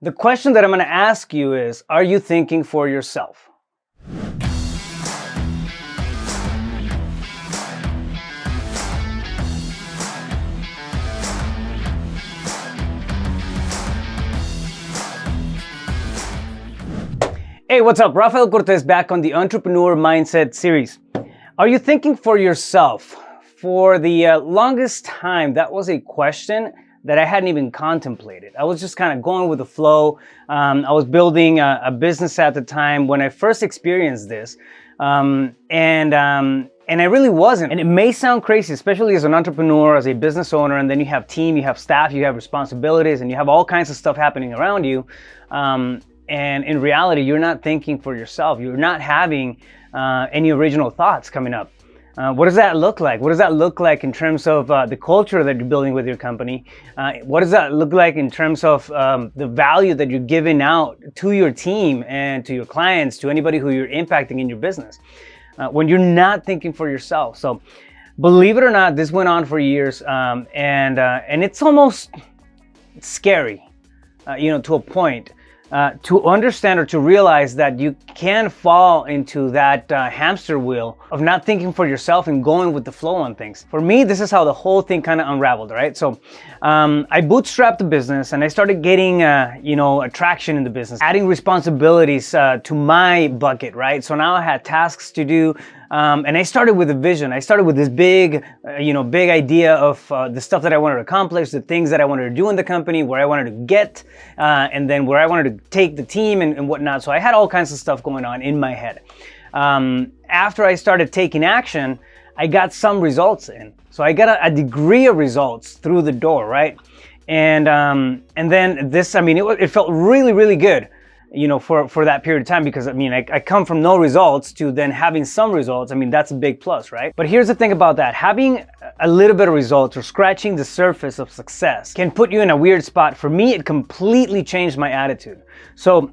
The question that I'm going to ask you is, are you thinking for yourself? Hey, what's up? Rafael Cortez back on the Entrepreneur Mindset series. Are you thinking for yourself? For the longest time, that was a question that I hadn't even contemplated. I was just kind of going with the flow. I was building a business at the time when I first experienced this. And I really wasn't. And it may sound crazy, especially as an entrepreneur, as a business owner, and then you have team, you have staff, you have responsibilities, and you have all kinds of stuff happening around you. And in reality, you're not thinking for yourself. You're not having any original thoughts coming up. What does that look like? What does that look like in terms of the culture that you're building with your company? What does that look like in terms of the value that you're giving out to your team and to your clients, to anybody who you're impacting in your business? When you're not thinking for yourself. So believe it or not, this went on for years, and it's almost scary, to a point. To understand or to realize that you can fall into that hamster wheel of not thinking for yourself and going with the flow on things. For me, this is how the whole thing kind of unraveled, right? So I bootstrapped the business and I started getting, traction in the business, adding responsibilities to my bucket, right? So now I had tasks to do. And I started with a vision. I started with this big idea of the stuff that I wanted to accomplish, the things that I wanted to do in the company, where I wanted to get, and then where I wanted to take the team and whatnot. So I had all kinds of stuff going on in my head. After I started taking action, I got some results in. So I got a degree of results through the door, right? And then this, it felt really, really good. For that period of time, because I come from no results to then having some results. That's a big plus, right? But here's the thing about that. Having a little bit of results or scratching the surface of success can put you in a weird spot. For me, it completely changed my attitude. So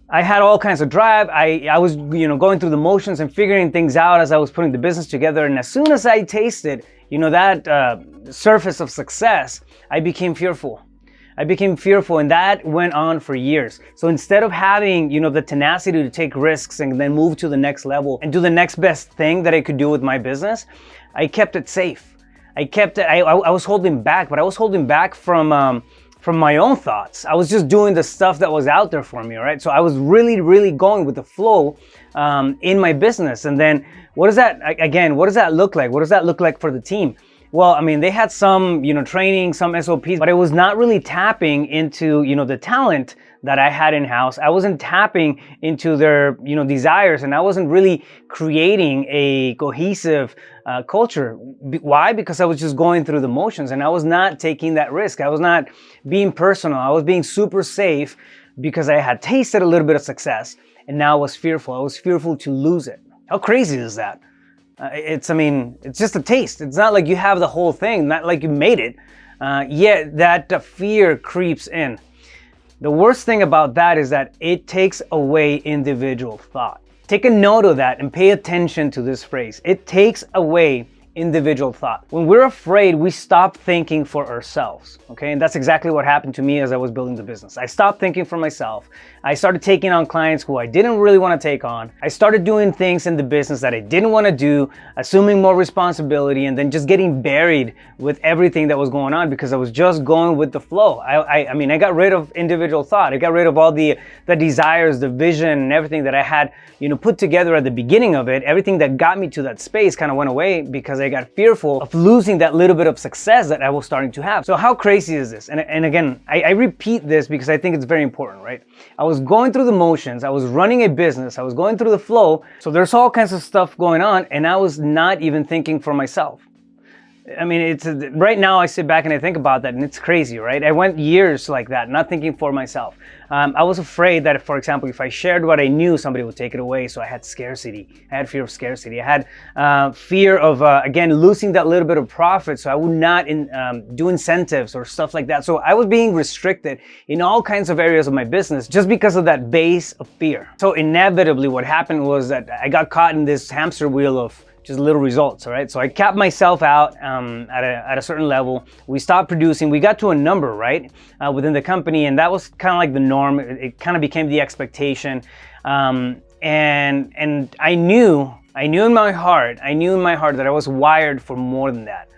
I had all kinds of drive. I was, going through the motions and figuring things out as I was putting the business together. And as soon as I tasted, that surface of success, I became fearful. And that went on for years. So instead of having, the tenacity to take risks and then move to the next level and do the next best thing that I could do with my business, I kept it safe. I was holding back, but I was holding back from my own thoughts. I was just doing the stuff that was out there for me, right? So I was really, really going with the flow in my business. And then what does that look like? What does that look like for the team? Well, they had some, training, some SOPs, but I was not really tapping into, the talent that I had in-house. I wasn't tapping into their, desires, and I wasn't really creating a cohesive culture. Why? Because I was just going through the motions and I was not taking that risk. I was not being personal. I was being super safe because I had tasted a little bit of success and now I was fearful. I was fearful to lose it. How crazy is that? It's just a taste. It's not like you have the whole thing, not like you made it. Yet that fear creeps in. The worst thing about that is that it takes away individual thought. Take a note of that and pay attention to this phrase. It takes away individual thought. When we're afraid, we stop thinking for ourselves, okay? And that's exactly what happened to me as I was building the business. I stopped thinking for myself. I started taking on clients who I didn't really want to take on. I started doing things in the business that I didn't want to do, assuming more responsibility, and then just getting buried with everything that was going on because I was just going with the flow. I got rid of individual thought. I got rid of all the desires, the vision, and everything that I had, put together at the beginning of it. Everything that got me to that space kind of went away because I got fearful of losing that little bit of success that I was starting to have. So how crazy is this? And again, I repeat this because I think it's very important, right? I was going through the motions. I was running a business. I was going through the flow. So there's all kinds of stuff going on and I was not even thinking for myself. Right now I sit back and I think about that and it's crazy, right? I went years like that, not thinking for myself. I was afraid that, for example, if I shared what I knew, somebody would take it away. So I had scarcity. I had fear of scarcity. I had fear of, again, losing that little bit of profit. So I would not do incentives or stuff like that. So I was being restricted in all kinds of areas of my business just because of that base of fear. So inevitably what happened was that I got caught in this hamster wheel of just little results, all right? So I capped myself out at a certain level. We stopped producing. We got to a number, right, within the company, and that was kind of like the norm. It kind of became the expectation, and I knew in my heart that I was wired for more than that.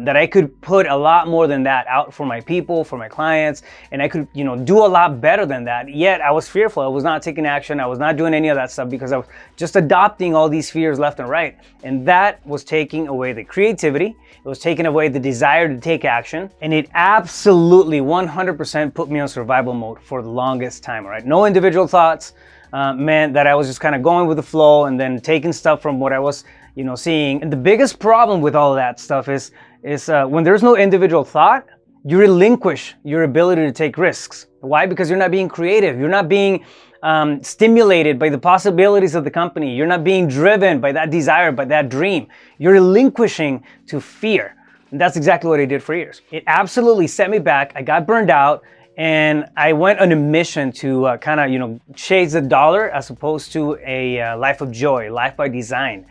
That I could put a lot more than that out for my people, for my clients, and I could, do a lot better than that. Yet I was fearful. I was not taking action. I was not doing any of that stuff because I was just adopting all these fears left and right. And that was taking away the creativity. It was taking away the desire to take action. And it absolutely 100% put me on survival mode for the longest time, all right? No individual thoughts. Meant that I was just kind of going with the flow and then taking stuff from what I was seeing. And the biggest problem with all of that stuff is when there's no individual thought, you relinquish your ability to take risks. Why? Because you're not being creative. You're not being stimulated by the possibilities of the company. You're not being driven by that desire, by that dream. You're relinquishing to fear. And that's exactly what I did for years. It absolutely set me back. I got burned out. And I went on a mission to kind of, chase the dollar as opposed to a life of joy, life by design,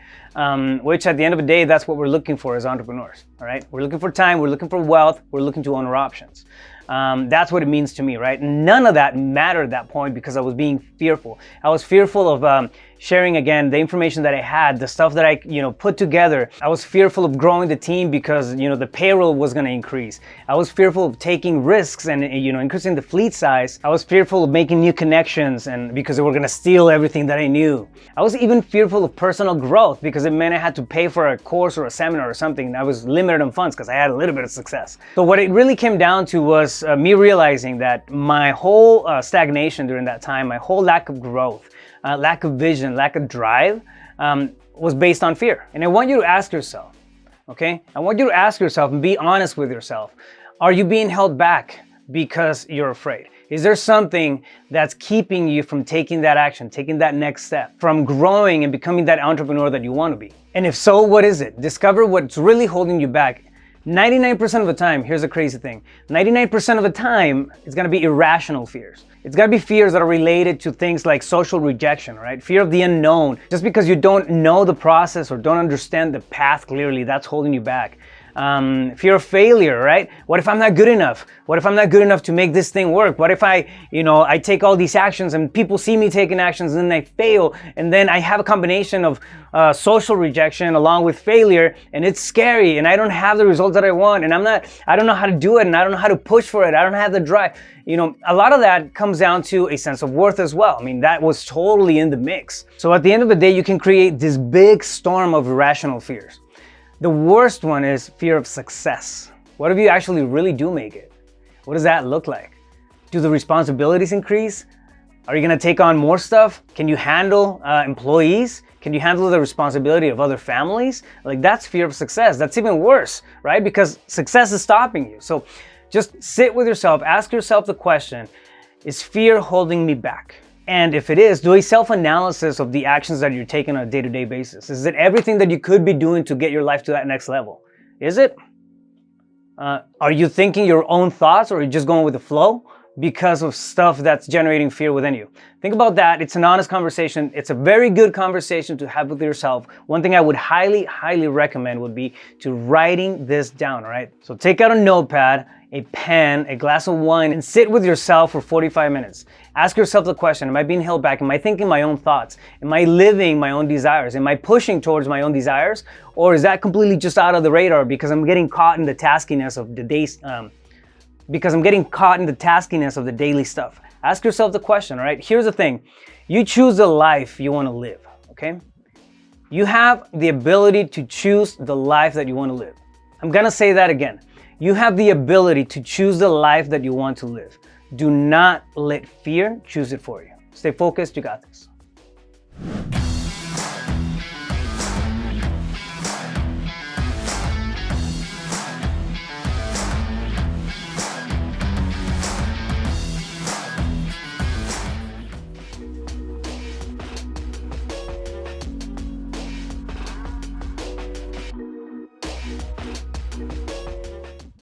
which at the end of the day, that's what we're looking for as entrepreneurs, all right? We're looking for time, we're looking for wealth, we're looking to own our options. That's what it means to me, right? None of that mattered at that point because I was being fearful. I was fearful of sharing again the information that I had, the stuff that I put together. I was fearful of growing the team because the payroll was going to increase. I was fearful of taking risks and increasing the fleet size. I was fearful of making new connections and because they were going to steal everything that I knew. I was even fearful of personal growth because it meant I had to pay for a course or a seminar or something. I was limited on funds because I had a little bit of success. So what it really came down to was me realizing that my whole stagnation during that time, my whole lack of growth, lack of vision, lack of drive, was based on fear. And I want you to ask yourself, okay? I want you to ask yourself and be honest with yourself. Are you being held back because you're afraid? Is there something that's keeping you from taking that action, taking that next step, from growing and becoming that entrepreneur that you want to be? And if so, what is it? Discover what's really holding you back. 99% of the time, here's the crazy thing, 99% of the time, it's gonna be irrational fears. It's gotta be fears that are related to things like social rejection, right? Fear of the unknown. Just because you don't know the process or don't understand the path clearly, that's holding you back. Fear of failure, right? What if I'm not good enough? What if I'm not good enough to make this thing work? What if I take all these actions and people see me taking actions and then I fail and then I have a combination of social rejection along with failure and it's scary and I don't have the results that I want and I don't know how to do it and I don't know how to push for it. I don't have the drive. A lot of that comes down to a sense of worth as well. I mean, that was totally in the mix. So at the end of the day, you can create this big storm of irrational fears. The worst one is fear of success. What if you actually really do make it? What does that look like? Do the responsibilities increase? Are you gonna take on more stuff? Can you handle employees? Can you handle the responsibility of other families? Like that's fear of success. That's even worse, right? Because success is stopping you. So just sit with yourself, ask yourself the question, is fear holding me back? And if it is, do a self-analysis of the actions that you're taking on a day-to-day basis. Is it everything that you could be doing to get your life to that next level? Is it? Are you thinking your own thoughts or are you just going with the flow because of stuff that's generating fear within you? Think about that. It's an honest conversation. It's a very good conversation to have with yourself. One thing I would highly, highly recommend would be to writing this down, all right? So take out a notepad, a pen, a glass of wine, and sit with yourself for 45 minutes. Ask yourself the question, am I being held back? Am I thinking my own thoughts? Am I living my own desires? Am I pushing towards my own desires? Or is that completely just out of the radar because I'm getting caught in the taskiness of the daily stuff? Ask yourself the question, all right? Here's the thing. You choose the life you want to live, okay? You have the ability to choose the life that you want to live. I'm gonna say that again. You have the ability to choose the life that you want to live. Do not let fear choose it for you. Stay focused, you got this.